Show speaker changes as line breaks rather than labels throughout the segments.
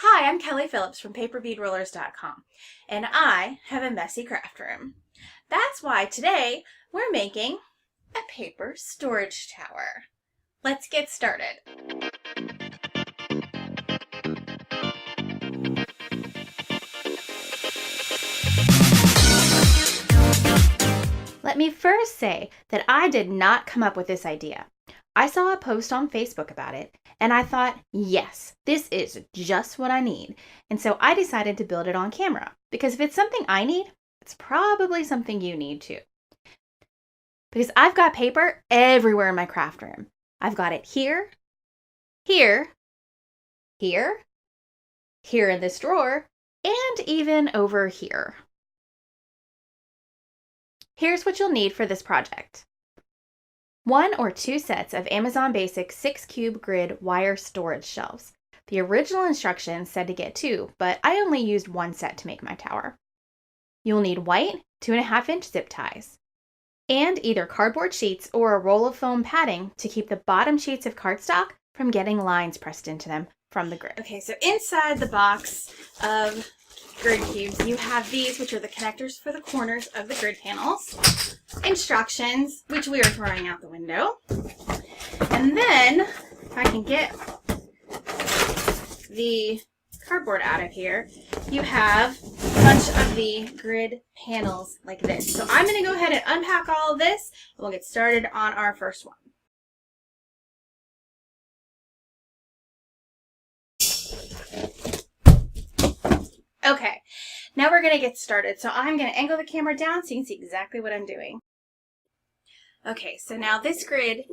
Hi, I'm Kelly Phillips from paperbeadrollers.com, and I have a messy craft room. That's why today we're making a paper storage tower. Let's get started. Let me first say that I did not come up with this idea. I saw a post on Facebook about it, and I thought, yes, this is just what I need. And so I decided to build it on camera, because if it's something I need, it's probably something you need too. Because I've got paper everywhere in my craft room. I've got it here, here, here, here in this drawer, and even over here. Here's what you'll need for this project. 1 or 2 sets of Amazon Basic 6-cube grid wire storage shelves. The original instructions said to get 2, but I only used 1 set to make my tower. You'll need white 2.5-inch zip ties, and either cardboard sheets or a roll of foam padding to keep the bottom sheets of cardstock from getting lines pressed into them from the grid. Okay, so inside the box of grid cubes, you have these, which are the connectors for the corners of the grid panels, instructions, which we are throwing out the window, and then, if I can get the cardboard out of here, you have a bunch of the grid panels like this. So I'm going to go ahead and unpack all of this, and we'll get started on our first one. Okay, now we're going to get started. So I'm going to angle the camera down so you can see exactly what I'm doing. Okay, so now this grid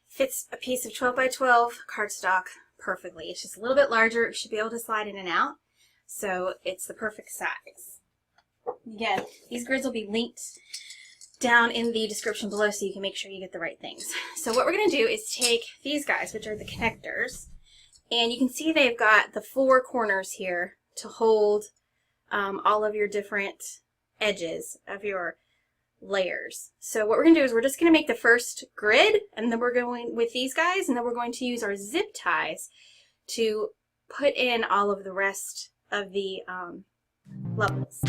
fits a piece of 12 by 12 cardstock perfectly. It's just a little bit larger. It should be able to slide in and out. So it's the perfect size. Again, these grids will be linked down in the description below so you can make sure you get the right things. So what we're going to do is take these guys, which are the connectors, and you can see they've got the 4 corners here to hold all of your different edges of your layers. So what we're going to do is we're just going to make the first grid, and then we're going with these guys, and then we're going to use our zip ties to put in all of the rest of the levels.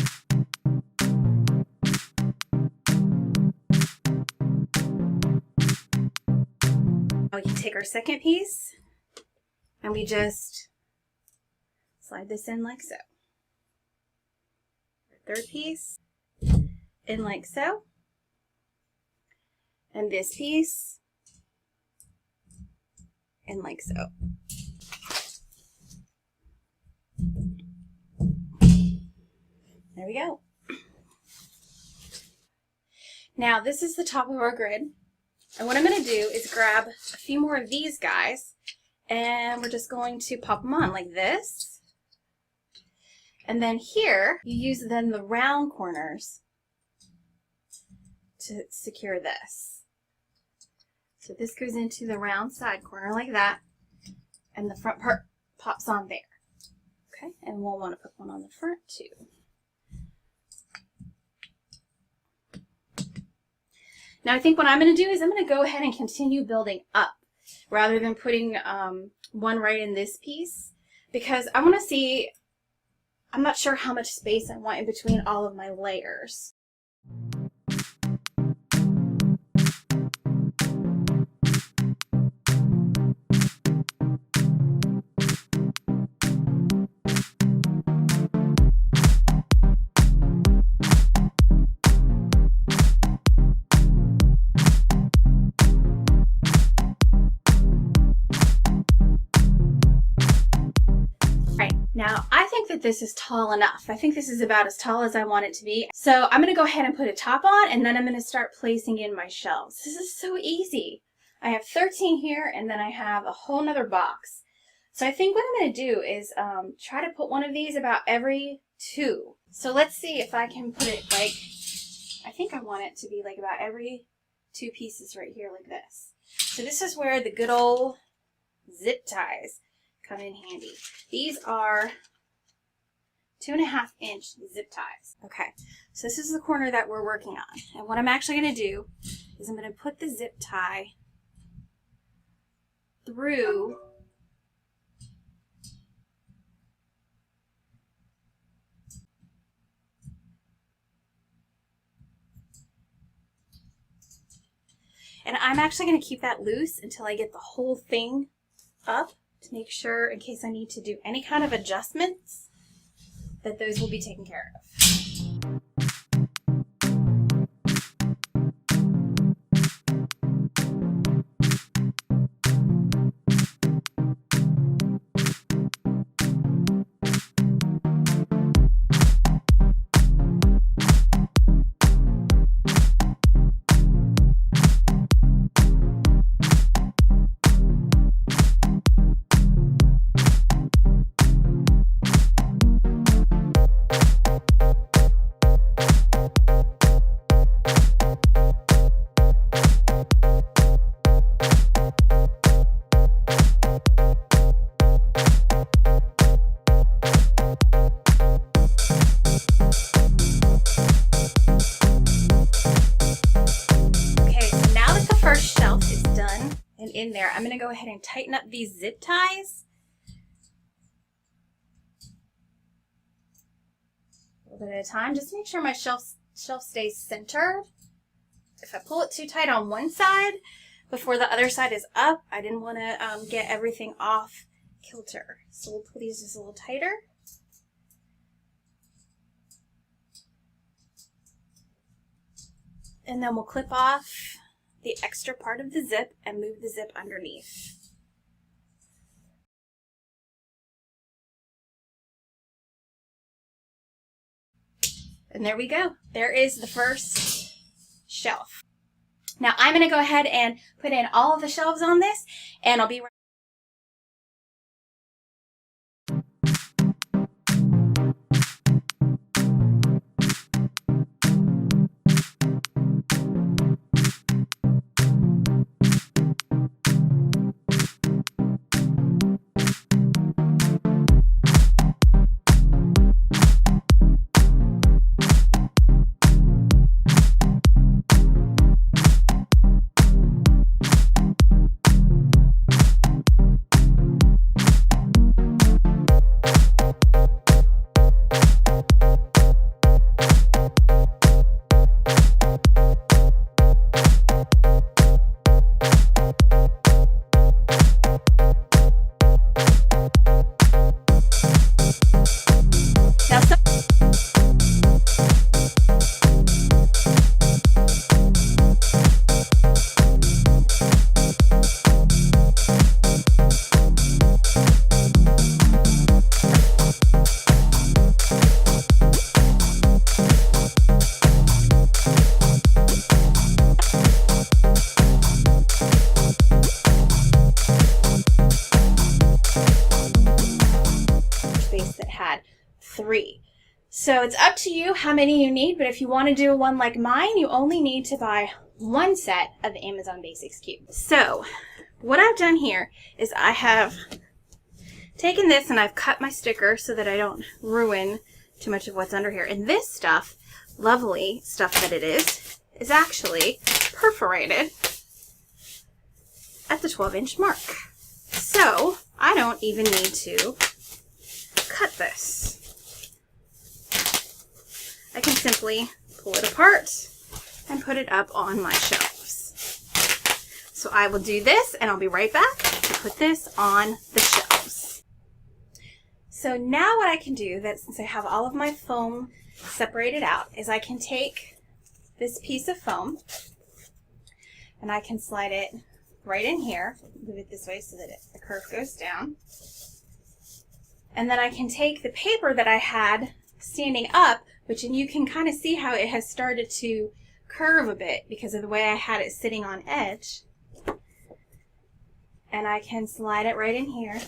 We can take our second piece and we just slide this in like so. Our third piece in like so. And this piece in like so. There we go. Now this is the top of our grid. And what I'm going to do is grab a few more of these guys, and we're just going to pop them on like this. And then here, you use then the round corners to secure this. So this goes into the round side corner like that, and the front part pops on there. Okay, and we'll want to put one on the front too. Now I think what I'm going to do is I'm going to go ahead and continue building up rather than putting one right in this piece, because I want to see, I'm not sure how much space I want in between all of my layers. Now, I think that this is tall enough. I think this is about as tall as I want it to be. So I'm going to go ahead and put a top on, and then I'm going to start placing in my shelves. This is so easy. I have 13 here, and then I have a whole nother box. So I think what I'm going to do is try to put one of these about every 2. So let's see if I can put it like, I think I want it to be like about every 2 pieces right here like this. So this is where the good old zip ties come in handy. These are 2.5-inch zip ties. Okay, so this is the corner that we're working on. And what I'm actually going to do is I'm going to put the zip tie through And I'm actually going to keep that loose until I get the whole thing up to make sure, in case I need to do any kind of adjustments, that those will be taken care of. In there, I'm going to go ahead and tighten up these zip ties. A little bit at a time, just to make sure my shelf stays centered. If I pull it too tight on one side before the other side is up, I didn't want to get everything off kilter. So we'll pull these just a little tighter. And then we'll clip off the extra part of the zip and move the zip underneath. And there we go. There is the first shelf. Now I'm going to go ahead and put in all of the shelves on this, and I'll be right back. So it's up to you how many you need, but if you want to do one like mine, you only need to buy one set of the Amazon Basics cubes. So what I've done here is I have taken this and I've cut my sticker so that I don't ruin too much of what's under here. And this stuff, lovely stuff that it is actually perforated at the 12-inch mark. So I don't even need to cut this. I can simply pull it apart and put it up on my shelves. So I will do this and I'll be right back to put this on the shelves. So now what I can do, that since I have all of my foam separated out, is I can take this piece of foam and I can slide it right in here, move it this way so that the curve goes down. And then I can take the paper that I had standing up, which, and you can kind of see how it has started to curve a bit because of the way I had it sitting on edge. And I can slide it right in here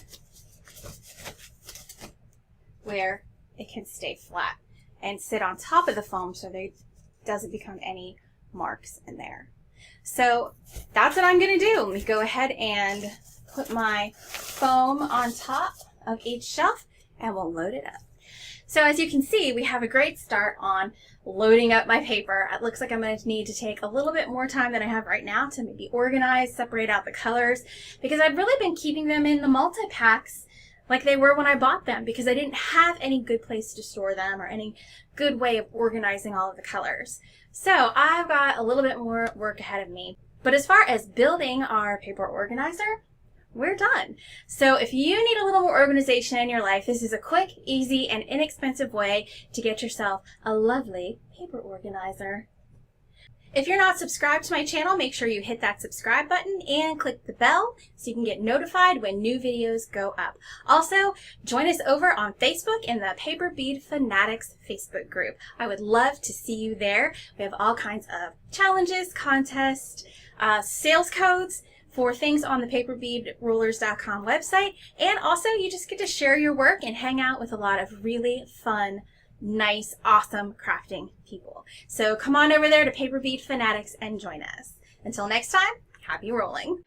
where it can stay flat and sit on top of the foam so there doesn't become any marks in there. So that's what I'm going to do. Let me go ahead and put my foam on top of each shelf and we'll load it up. So as you can see, we have a great start on loading up my paper. It looks like I'm going to need to take a little bit more time than I have right now to maybe organize, separate out the colors, because I've really been keeping them in the multi-packs like they were when I bought them because I didn't have any good place to store them or any good way of organizing all of the colors. So I've got a little bit more work ahead of me. But as far as building our paper organizer, we're done. So if you need a little more organization in your life, this is a quick, easy, and inexpensive way to get yourself a lovely paper organizer. If you're not subscribed to my channel, make sure you hit that subscribe button and click the bell so you can get notified when new videos go up. Also, join us over on Facebook in the Paper Bead Fanatics Facebook group. I would love to see you there. We have all kinds of challenges, contests, sales codes for things on the paperbeadrollers.com website. And also, you just get to share your work and hang out with a lot of really fun, nice, awesome crafting people. So come on over there to Paper Bead Fanatics and join us. Until next time, happy rolling.